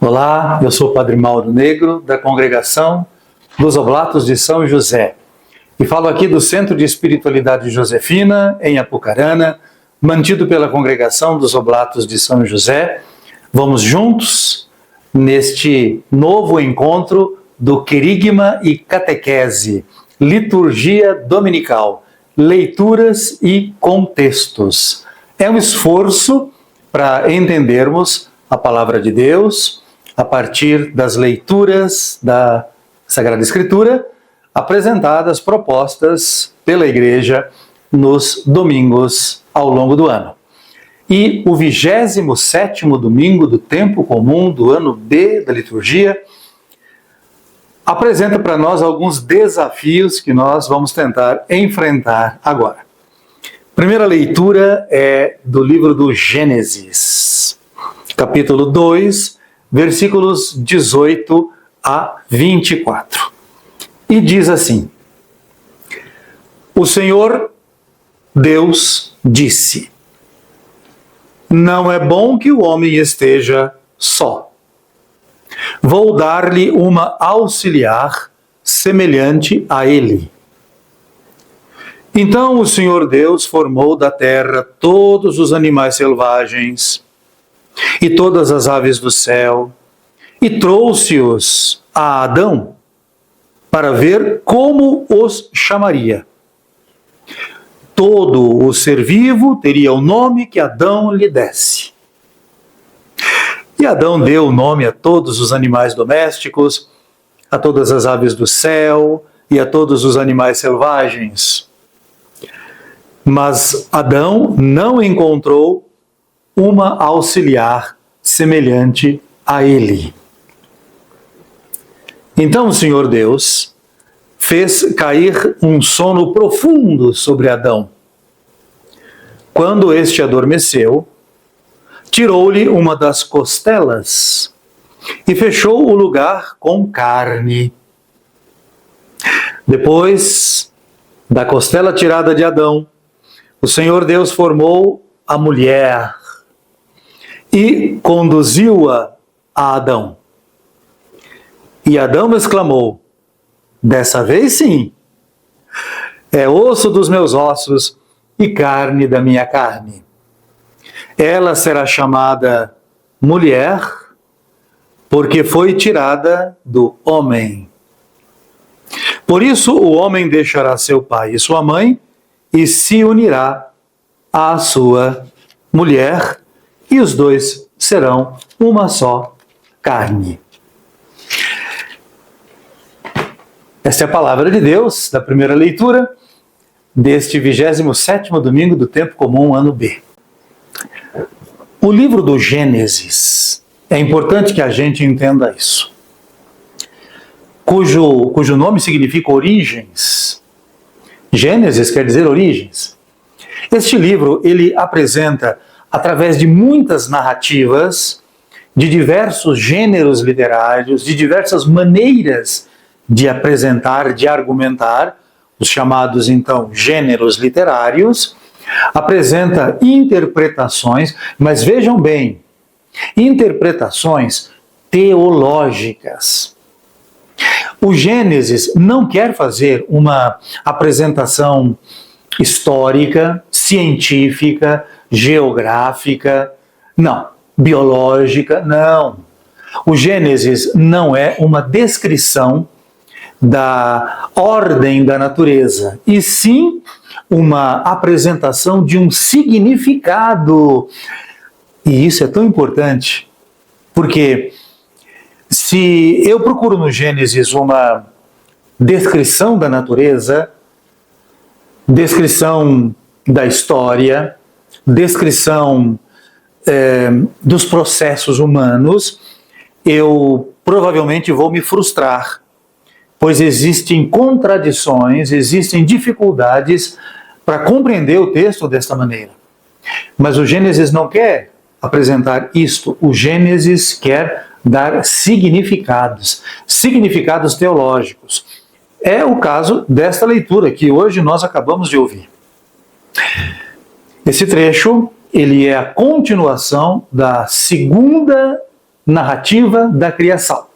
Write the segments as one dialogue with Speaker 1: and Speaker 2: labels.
Speaker 1: Olá, eu sou o Padre Mauro Negro, da Congregação dos Oblatos de São José, e falo aqui do Centro de Espiritualidade Josefina, em Apucarana, mantido pela Congregação dos Oblatos de São José. Vamos juntos neste novo encontro do Querigma e Catequese, Liturgia Dominical, Leituras e Contextos. É um esforço para entendermos a Palavra de Deus a partir das leituras da Sagrada Escritura, apresentadas, propostas pela Igreja nos domingos ao longo do ano. E o 27º domingo do tempo comum do ano B da liturgia apresenta para nós alguns desafios que nós vamos tentar enfrentar agora. A primeira leitura é do livro do Gênesis, capítulo 2, versículos 18 a 24. E diz assim: O Senhor Deus disse: Não é bom que o homem esteja só. Vou dar-lhe uma auxiliar semelhante a ele. Então o Senhor Deus formou da terra todos os animais selvagens e todas as aves do céu, e trouxe-os a Adão para ver como os chamaria. Todo o ser vivo teria o nome que Adão lhe desse. E Adão deu o nome a todos os animais domésticos, a todas as aves do céu e a todos os animais selvagens. Mas Adão não encontrou uma auxiliar semelhante a ele. Então o Senhor Deus fez cair um sono profundo sobre Adão. Quando este adormeceu, tirou-lhe uma das costelas e fechou o lugar com carne. Depois da costela tirada de Adão, o Senhor Deus formou a mulher e conduziu-a a Adão. E Adão exclamou: Dessa vez sim, é osso dos meus ossos e carne da minha carne. Ela será chamada mulher, porque foi tirada do homem. Por isso o homem deixará seu pai e sua mãe e se unirá à sua mulher, e os dois serão uma só carne. Esta é a palavra de Deus da primeira leitura deste 27º domingo do tempo comum, ano B. O livro do Gênesis, é importante que a gente entenda isso, cujo nome significa origens. Gênesis quer dizer origens. Este livro, ele apresenta, através de muitas narrativas, de diversos gêneros literários, de diversas maneiras de apresentar, de argumentar, os chamados, então, gêneros literários, apresenta interpretações, mas vejam bem, interpretações teológicas. O Gênesis não quer fazer uma apresentação histórica, científica, geográfica, não, biológica, não. O Gênesis não é uma descrição da ordem da natureza, e sim uma apresentação de um significado. E isso é tão importante, porque se eu procuro no Gênesis uma descrição da natureza, descrição da história, descrição dos processos humanos, eu provavelmente vou me frustrar, pois existem contradições, existem dificuldades para compreender o texto desta maneira. Mas o Gênesis não quer apresentar isto, o Gênesis quer dar significados teológicos. É o caso desta leitura que hoje nós acabamos de ouvir. Esse trecho, ele é a continuação da segunda narrativa da criação.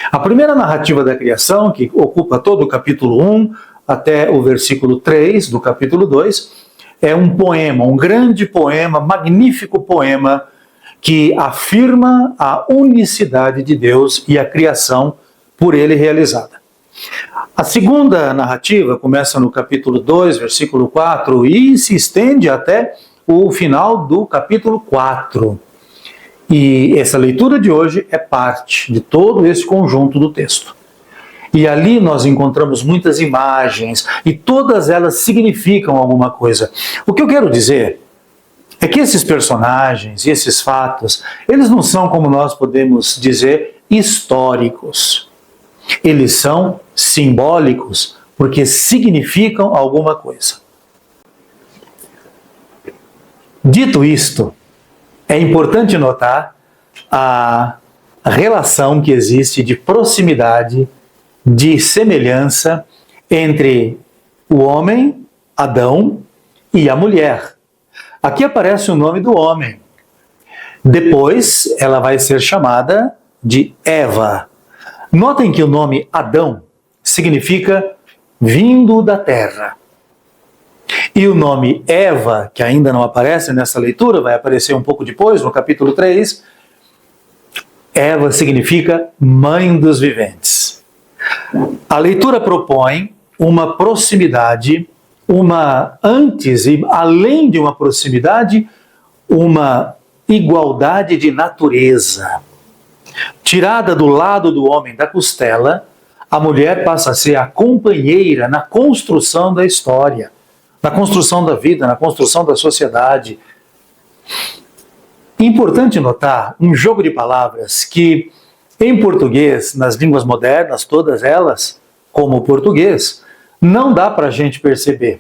Speaker 1: A primeira narrativa da criação, que ocupa todo o capítulo 1 até o versículo 3 do capítulo 2, é um poema, um grande poema, magnífico poema, que afirma a unicidade de Deus e a criação por ele realizada. A segunda narrativa começa no capítulo 2, versículo 4, e se estende até o final do capítulo 4. E essa leitura de hoje é parte de todo esse conjunto do texto. E ali nós encontramos muitas imagens, e todas elas significam alguma coisa. O que eu quero dizer é que esses personagens e esses fatos, eles não são, como nós podemos dizer, históricos. Eles são simbólicos, porque significam alguma coisa. Dito isto, é importante notar a relação que existe de proximidade, de semelhança entre o homem, Adão, e a mulher. Aqui aparece o nome do homem. Depois, ela vai ser chamada de Eva. Notem que o nome Adão significa vindo da terra. E o nome Eva, que ainda não aparece nessa leitura, vai aparecer um pouco depois, no capítulo 3, Eva significa mãe dos viventes. A leitura propõe uma proximidade, antes e além de uma proximidade, uma igualdade de natureza. Tirada do lado do homem da costela, a mulher passa a ser a companheira na construção da história, na construção da vida, na construção da sociedade. Importante notar um jogo de palavras que, em português, nas línguas modernas, todas elas, como o português, não dá para a gente perceber.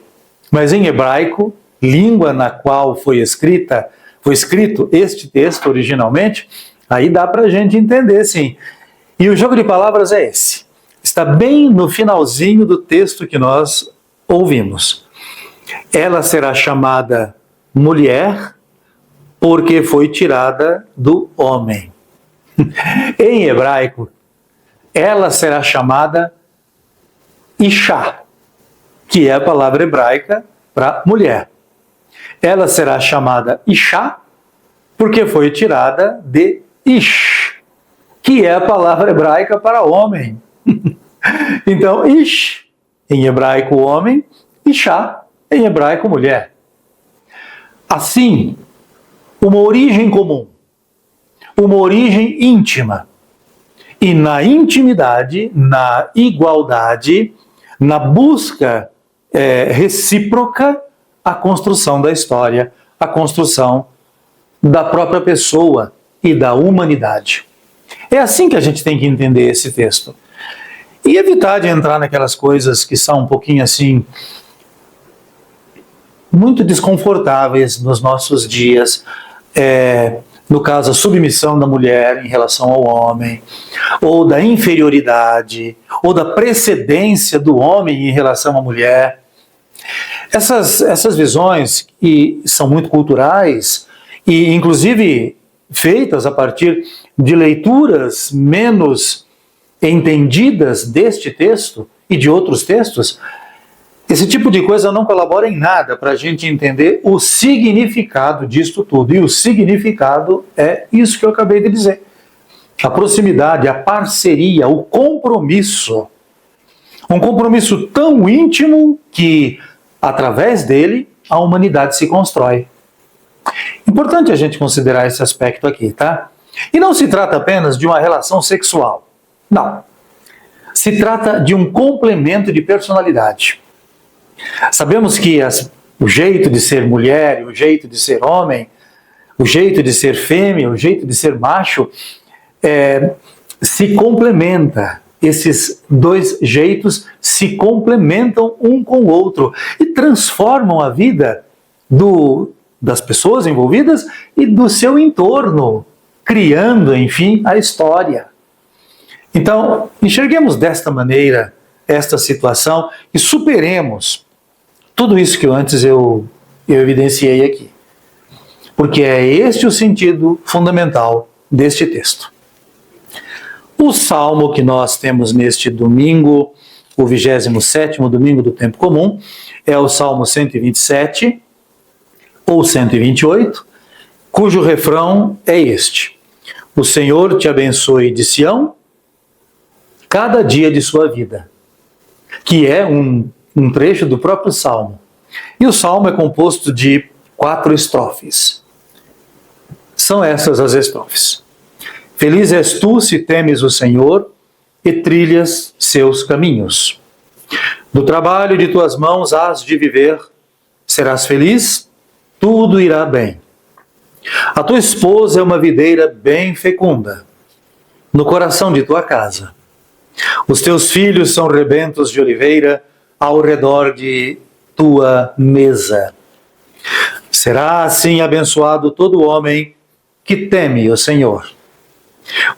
Speaker 1: Mas em hebraico, língua na qual foi escrito este texto originalmente, aí dá para a gente entender, sim. E o jogo de palavras é esse. Está bem no finalzinho do texto que nós ouvimos. Ela será chamada mulher porque foi tirada do homem. Em hebraico, ela será chamada Ishá, que é a palavra hebraica para mulher. Ela será chamada Ishá porque foi tirada de Ish, que é a palavra hebraica para homem. Então, Ish, em hebraico homem, Ishá, em hebraico mulher. Assim, uma origem comum, uma origem íntima. E na intimidade, na igualdade, na busca recíproca, a construção da história, a construção da própria pessoa e da humanidade. É assim que a gente tem que entender esse texto. E evitar de entrar naquelas coisas que são um pouquinho assim, muito desconfortáveis nos nossos dias, no caso, a submissão da mulher em relação ao homem, ou da inferioridade, ou da precedência do homem em relação à mulher. Essas visões, que são muito culturais, e inclusive feitas a partir de leituras menos entendidas deste texto e de outros textos, esse tipo de coisa não colabora em nada para a gente entender o significado disto tudo. E o significado é isso que eu acabei de dizer. A proximidade, a parceria, o compromisso. Um compromisso tão íntimo que, através dele, a humanidade se constrói. Importante a gente considerar esse aspecto aqui, tá? E não se trata apenas de uma relação sexual. Não. Se trata de um complemento de personalidade. Sabemos que as o jeito de ser mulher, o jeito de ser homem, o jeito de ser fêmea, o jeito de ser macho, se complementa. Esses dois jeitos se complementam um com o outro e transformam a vida das pessoas envolvidas e do seu entorno, criando, enfim, a história. Então, enxerguemos desta maneira esta situação e superemos tudo isso que antes eu evidenciei aqui. Porque é este o sentido fundamental deste texto. O salmo que nós temos neste domingo, o 27º domingo do tempo comum, é o Salmo 127 ou 128, cujo refrão é este: O Senhor te abençoe de Sião, cada dia de sua vida, que é um trecho do próprio Salmo. E o Salmo é composto de 4 estrofes. São essas as estrofes. Feliz és tu se temes o Senhor e trilhas seus caminhos. Do trabalho de tuas mãos hás de viver, serás feliz, tudo irá bem. A tua esposa é uma videira bem fecunda, no coração de tua casa. Os teus filhos são rebentos de oliveira ao redor de tua mesa. Será assim abençoado todo homem que teme o Senhor.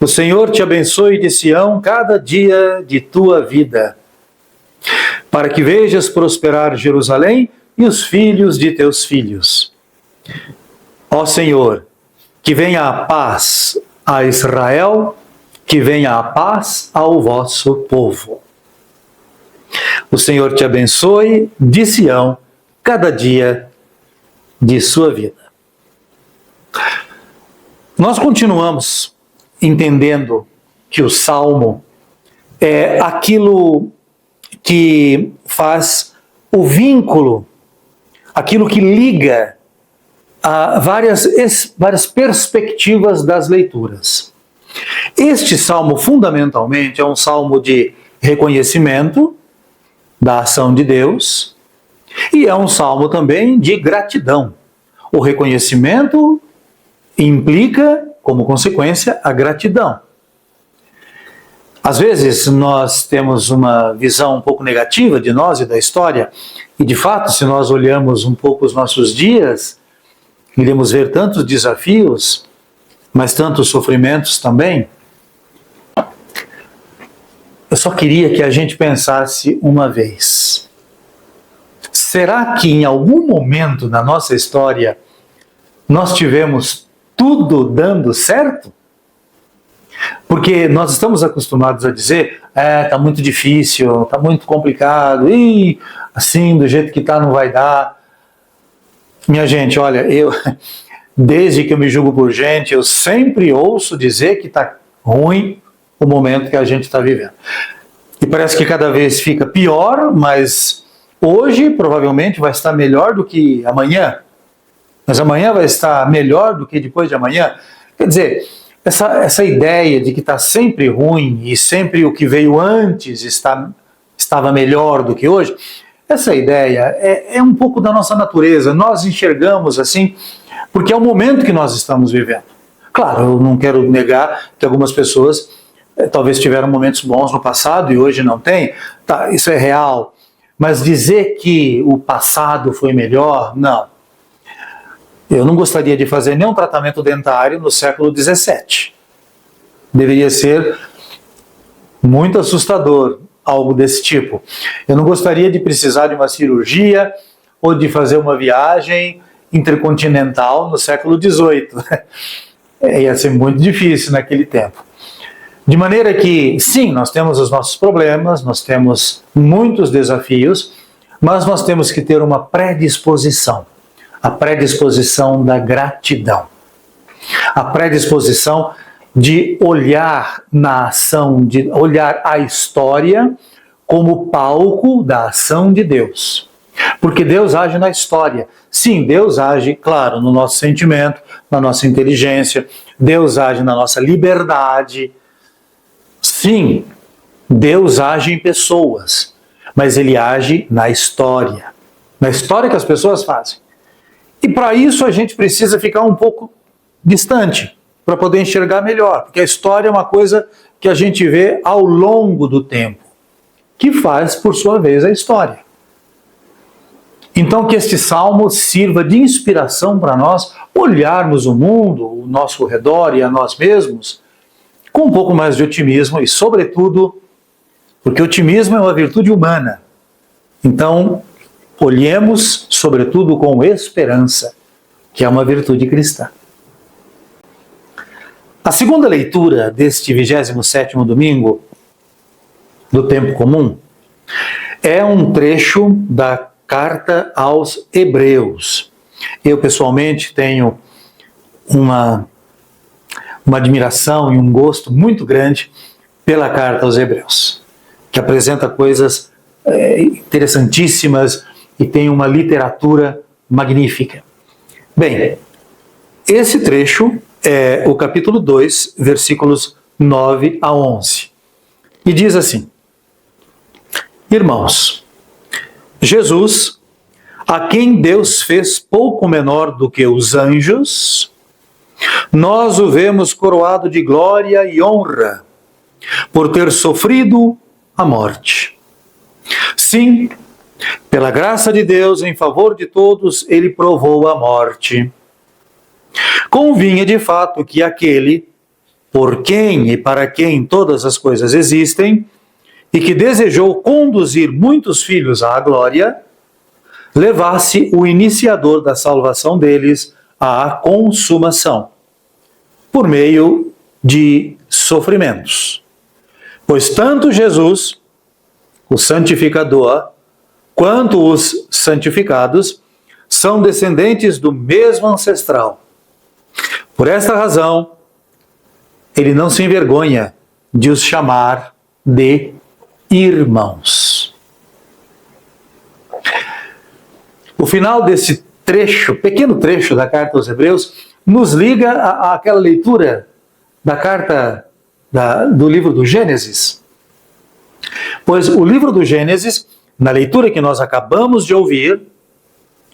Speaker 1: O Senhor te abençoe de Sião cada dia de tua vida, para que vejas prosperar Jerusalém e os filhos de teus filhos. Ó Senhor, que venha a paz a Israel, que venha a paz ao vosso povo. O Senhor te abençoe de Sião cada dia de sua vida. Nós continuamos entendendo que o Salmo é aquilo que faz o vínculo, aquilo que liga a várias perspectivas das leituras. Este salmo, fundamentalmente, é um salmo de reconhecimento da ação de Deus e é um salmo também de gratidão. O reconhecimento implica, como consequência, a gratidão. Às vezes nós temos uma visão um pouco negativa de nós e da história, e de fato, se nós olhamos um pouco os nossos dias, iremos ver tantos desafios, mas tantos sofrimentos também. Eu só queria que a gente pensasse uma vez: será que em algum momento na nossa história nós tivemos tudo dando certo? Porque nós estamos acostumados a dizer, tá muito difícil, tá muito complicado, e assim, do jeito que tá não vai dar. Minha gente, olha, desde que eu me julgo por gente, eu sempre ouço dizer que tá ruim o momento que a gente está vivendo. E parece que cada vez fica pior, mas hoje provavelmente vai estar melhor do que amanhã. Mas amanhã vai estar melhor do que depois de amanhã. Quer dizer, essa ideia de que está sempre ruim e sempre o que veio antes estava melhor do que hoje, essa ideia é um pouco da nossa natureza. Nós enxergamos assim porque é o momento que nós estamos vivendo. Claro, eu não quero negar que algumas pessoas talvez tiveram momentos bons no passado e hoje não tem. Tá, isso é real. Mas dizer que o passado foi melhor, não. Eu não gostaria de fazer nenhum tratamento dentário no século XVII. Deveria ser muito assustador, algo desse tipo. Eu não gostaria de precisar de uma cirurgia ou de fazer uma viagem intercontinental no século XVIII. Ia ser muito difícil naquele tempo. De maneira que, sim, nós temos os nossos problemas, nós temos muitos desafios, mas nós temos que ter uma predisposição. A predisposição da gratidão. A predisposição de olhar na ação, de olhar a história como palco da ação de Deus. Porque Deus age na história. Sim, Deus age, claro, no nosso sentimento, na nossa inteligência. Deus age na nossa liberdade. Sim, Deus age em pessoas, mas Ele age na história. na história que as pessoas fazem. E para isso a gente precisa ficar um pouco distante, para poder enxergar melhor, porque a história é uma coisa que a gente vê ao longo do tempo, que faz, por sua vez, a história. Então que este salmo sirva de inspiração para nós olharmos o mundo, o nosso redor e a nós mesmos com um pouco mais de otimismo e, sobretudo, porque otimismo é uma virtude humana. Então, olhemos, sobretudo, com esperança, que é uma virtude cristã. A segunda leitura deste 27º domingo do tempo comum é um trecho da carta aos Hebreus. Eu, pessoalmente, tenho uma admiração e um gosto muito grande pela carta aos Hebreus, que apresenta coisas interessantíssimas e tem uma literatura magnífica. Bem, esse trecho é o capítulo 2, versículos 9 a 11. E diz assim: Irmãos, Jesus, a quem Deus fez pouco menor do que os anjos, nós o vemos coroado de glória e honra, por ter sofrido a morte. Sim, pela graça de Deus, em favor de todos, ele provou a morte. Convinha de fato que aquele, por quem e para quem todas as coisas existem, e que desejou conduzir muitos filhos à glória, levasse o iniciador da salvação deles à consumação, por meio de sofrimentos. Pois tanto Jesus, o santificador, quanto os santificados, são descendentes do mesmo ancestral. Por esta razão, ele não se envergonha de os chamar de irmãos. O final desse trecho, pequeno trecho da carta aos Hebreus, nos liga àquela leitura da carta do livro do Gênesis. Pois o livro do Gênesis, na leitura que nós acabamos de ouvir,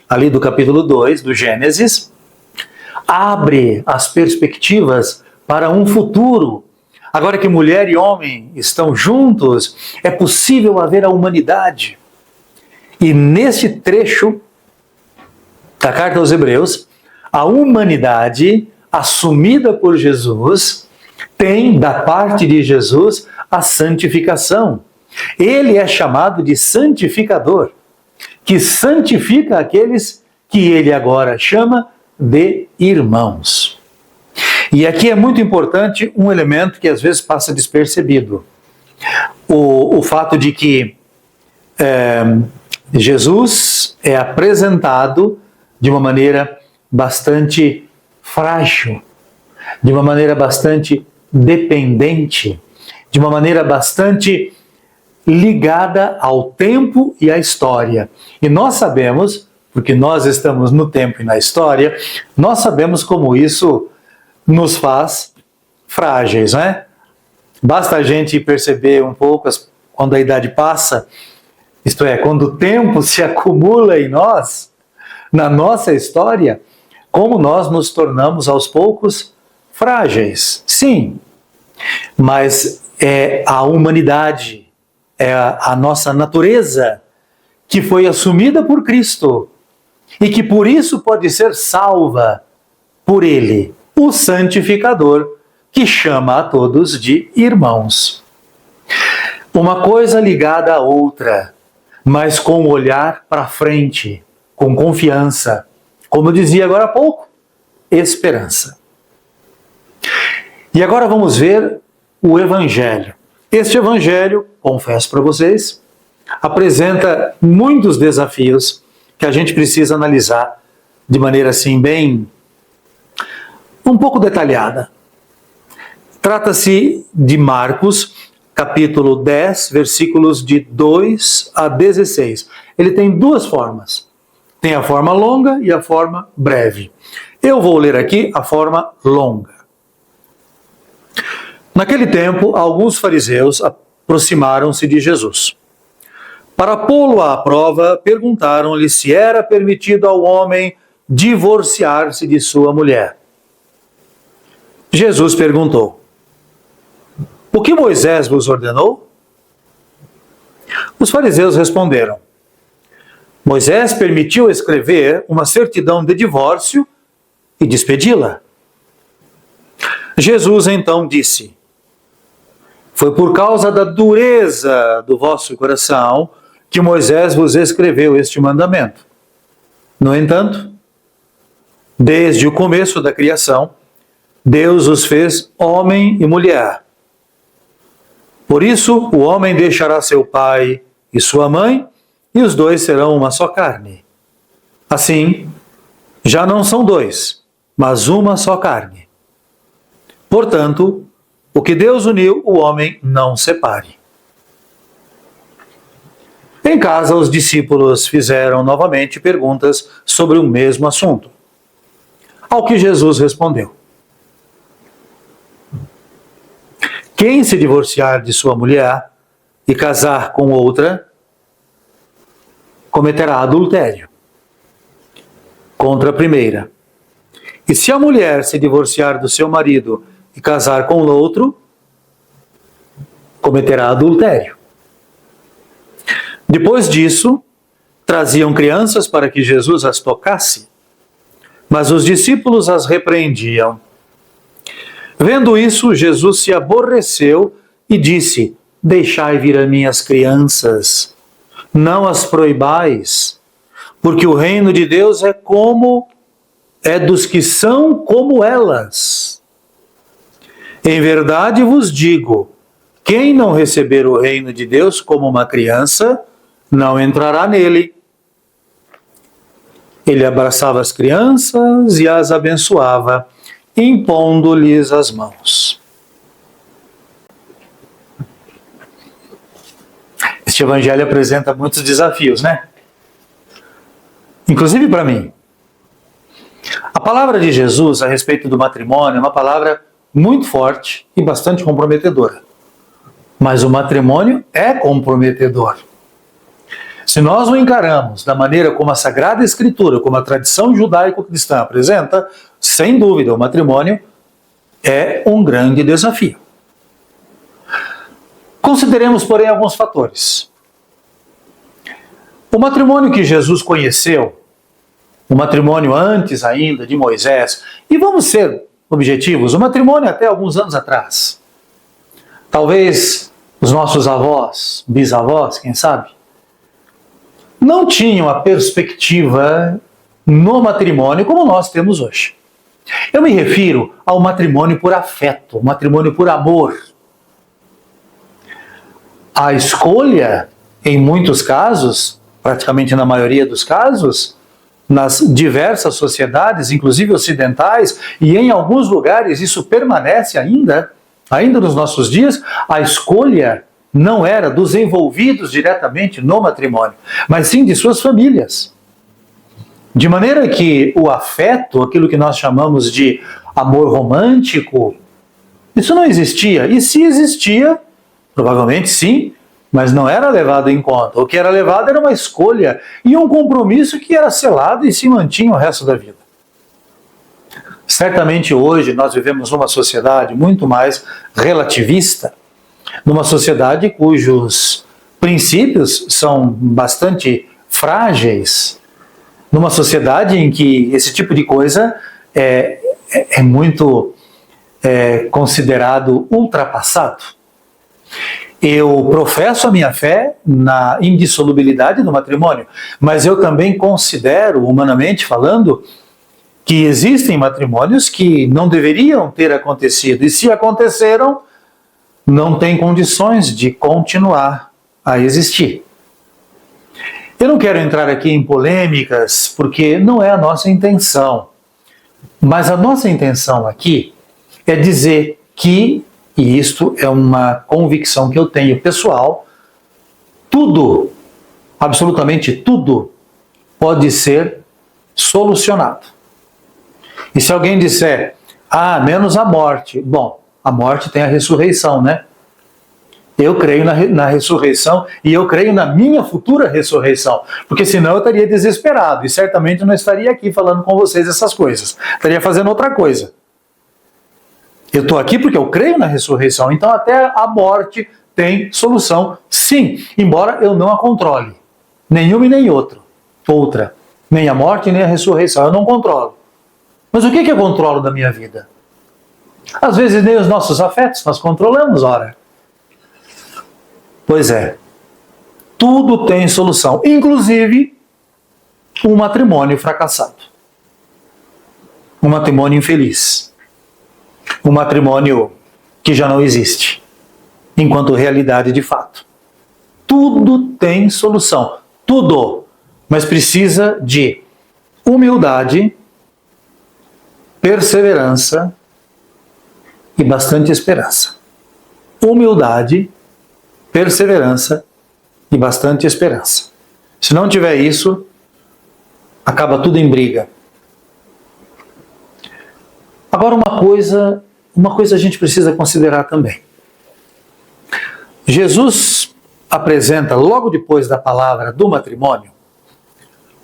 Speaker 1: ali do capítulo 2 do Gênesis, abre as perspectivas para um futuro. Agora que mulher e homem estão juntos, é possível haver a humanidade. E nesse trecho da carta aos Hebreus, a humanidade assumida por Jesus tem, da parte de Jesus, a santificação. Ele é chamado de santificador, que santifica aqueles que ele agora chama de irmãos. E aqui é muito importante um elemento que às vezes passa despercebido. O fato de que Jesus é apresentado de uma maneira bastante frágil, de uma maneira bastante dependente, de uma maneira bastante ligada ao tempo e à história. E nós sabemos, porque nós estamos no tempo e na história, nós sabemos como isso nos faz frágeis, né? Basta a gente perceber um pouco quando a idade passa, isto é, quando o tempo se acumula em nós, na nossa história, como nós nos tornamos aos poucos frágeis. Sim, mas é a humanidade, é a nossa natureza que foi assumida por Cristo e que por isso pode ser salva por Ele, o santificador, que chama a todos de irmãos. Uma coisa ligada à outra, mas com o olhar para frente, com confiança. Como eu dizia agora há pouco, esperança. E agora vamos ver o Evangelho. Este Evangelho, confesso para vocês, apresenta muitos desafios que a gente precisa analisar de maneira assim bem, um pouco detalhada. Trata-se de Marcos, capítulo 10, versículos de 2 a 16. Ele tem duas formas. Tem a forma longa e a forma breve. Eu vou ler aqui a forma longa. Naquele tempo, alguns fariseus aproximaram-se de Jesus. Para pô-lo à prova, perguntaram-lhe se era permitido ao homem divorciar-se de sua mulher. Jesus perguntou: o que Moisés vos ordenou? Os fariseus responderam: Moisés permitiu escrever uma certidão de divórcio e despedi-la. Jesus então disse: foi por causa da dureza do vosso coração que Moisés vos escreveu este mandamento. No entanto, desde o começo da criação, Deus os fez homem e mulher. Por isso, o homem deixará seu pai e sua mãe, e os dois serão uma só carne. Assim, já não são dois, mas uma só carne. Portanto, o que Deus uniu, o homem não separe. Em casa, os discípulos fizeram novamente perguntas sobre o mesmo assunto. Ao que Jesus respondeu: quem se divorciar de sua mulher e casar com outra, cometerá adultério contra a primeira. E se a mulher se divorciar do seu marido e casar com outro, cometerá adultério. Depois disso, traziam crianças para que Jesus as tocasse, mas os discípulos as repreendiam. Vendo isso, Jesus se aborreceu e disse: deixai vir as minhas crianças, não as proibais, porque o reino de Deus é dos que são como elas. Em verdade vos digo, quem não receber o reino de Deus como uma criança, não entrará nele. Ele abraçava as crianças e as abençoava, impondo-lhes as mãos. Este evangelho apresenta muitos desafios, né? Inclusive para mim. A palavra de Jesus a respeito do matrimônio é uma palavra muito forte e bastante comprometedora. Mas o matrimônio é comprometedor. Se nós o encaramos da maneira como a Sagrada Escritura, como a tradição judaico-cristã apresenta, sem dúvida o matrimônio é um grande desafio. Consideremos, porém, alguns fatores. O matrimônio que Jesus conheceu, o matrimônio antes ainda de Moisés, e vamos ser objetivos, o matrimônio até alguns anos atrás. Talvez os nossos avós, bisavós, quem sabe, não tinham a perspectiva no matrimônio como nós temos hoje. Eu me refiro ao matrimônio por afeto, matrimônio por amor. A escolha, em muitos casos, praticamente na maioria dos casos, nas diversas sociedades, inclusive ocidentais, e em alguns lugares isso permanece ainda nos nossos dias, a escolha não era dos envolvidos diretamente no matrimônio, mas sim de suas famílias. De maneira que o afeto, aquilo que nós chamamos de amor romântico, isso não existia. E se existia, provavelmente sim, mas não era levado em conta. O que era levado era uma escolha e um compromisso que era selado e se mantinha o resto da vida. Certamente hoje nós vivemos numa sociedade muito mais relativista, numa sociedade cujos princípios são bastante frágeis, numa sociedade em que esse tipo de coisa é muito considerado ultrapassado. Eu professo a minha fé na indissolubilidade do matrimônio, mas eu também considero, humanamente falando, que existem matrimônios que não deveriam ter acontecido, e se aconteceram, não têm condições de continuar a existir. Eu não quero entrar aqui em polêmicas, porque não é a nossa intenção. Mas a nossa intenção aqui é dizer que, e isto é uma convicção que eu tenho pessoal, tudo, absolutamente tudo, pode ser solucionado. E se alguém disser, menos a morte, bom, a morte tem a ressurreição, né? Eu creio na ressurreição e eu creio na minha futura ressurreição, porque senão eu estaria desesperado e certamente não estaria aqui falando com vocês essas coisas, estaria fazendo outra coisa. Eu estou aqui porque eu creio na ressurreição, então até a morte tem solução, sim, embora eu não a controle, nenhuma e nem outra, nem a morte nem a ressurreição, eu não controlo. Mas o que eu controlo da minha vida? Às vezes nem os nossos afetos nós controlamos, ora. Pois é, tudo tem solução, inclusive um matrimônio fracassado, um matrimônio infeliz, um matrimônio que já não existe, enquanto realidade de fato. Tudo tem solução, tudo, mas precisa de humildade, perseverança e bastante esperança. Humildade, perseverança e bastante esperança. Se não tiver isso, acaba tudo em briga. Agora uma coisa a gente precisa considerar também. Jesus apresenta, logo depois da palavra do matrimônio,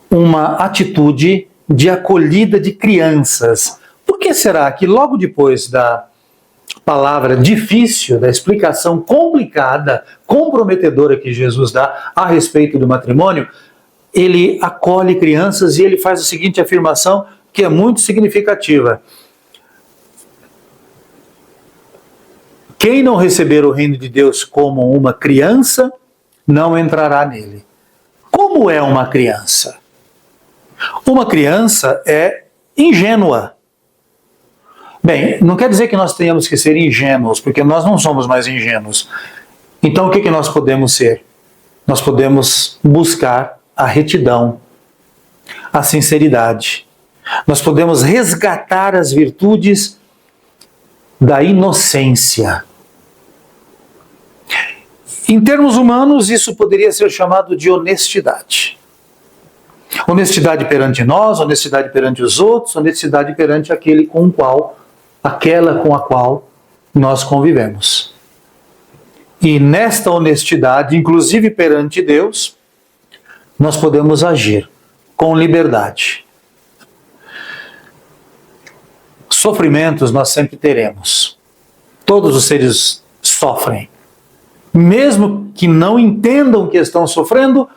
Speaker 1: uma atitude de acolhida de crianças. Por que será que logo depois da palavra difícil, da explicação complicada, comprometedora que Jesus dá a respeito do matrimônio, ele acolhe crianças e ele faz a seguinte afirmação que é muito significativa: quem não receber o reino de Deus como uma criança, não entrará nele. Como é uma criança? Uma criança é ingênua. Bem, não quer dizer que nós tenhamos que ser ingênuos, porque nós não somos mais ingênuos. Então o que nós podemos ser? Nós podemos buscar a retidão, a sinceridade. Nós podemos resgatar as virtudes da inocência. Em termos humanos, isso poderia ser chamado de honestidade. Honestidade perante nós, honestidade perante os outros, honestidade perante aquele com a qual nós convivemos. E nesta honestidade, inclusive perante Deus, nós podemos agir com liberdade. Sofrimentos nós sempre teremos. Todos os seres sofrem. Mesmo que não entendam que estão sofrendo,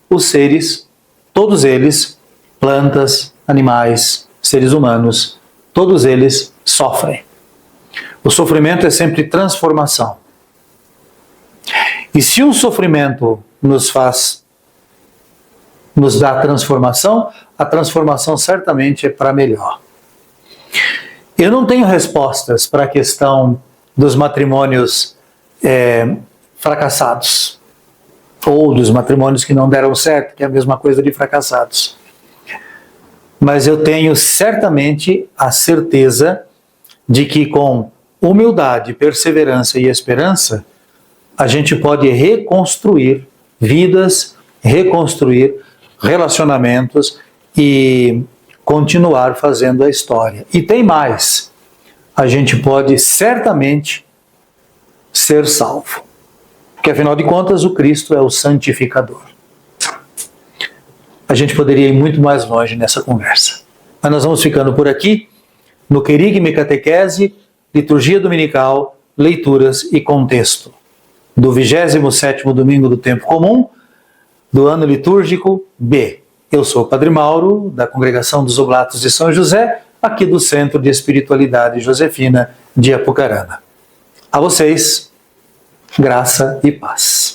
Speaker 1: os seres, todos eles, plantas, animais, seres humanos, todos eles sofrem. O sofrimento é sempre transformação. E se um sofrimento nos dá transformação, a transformação certamente é para melhor. Eu não tenho respostas para a questão dos matrimônios fracassados, ou dos matrimônios que não deram certo, que é a mesma coisa de fracassados. Mas eu tenho certamente a certeza de que com humildade, perseverança e esperança, a gente pode reconstruir vidas, reconstruir relacionamentos e continuar fazendo a história. E tem mais, a gente pode certamente ser salvo. Porque afinal de contas o Cristo é o santificador. A gente poderia ir muito mais longe nessa conversa. Mas nós vamos ficando por aqui, no Querigma Catequese, Liturgia Dominical, Leituras e Contexto, do 27º domingo do Tempo Comum, do ano litúrgico B. Eu sou o Padre Mauro, da Congregação dos Oblatos de São José, aqui do Centro de Espiritualidade Josefina de Apucarana. A vocês, graça e paz.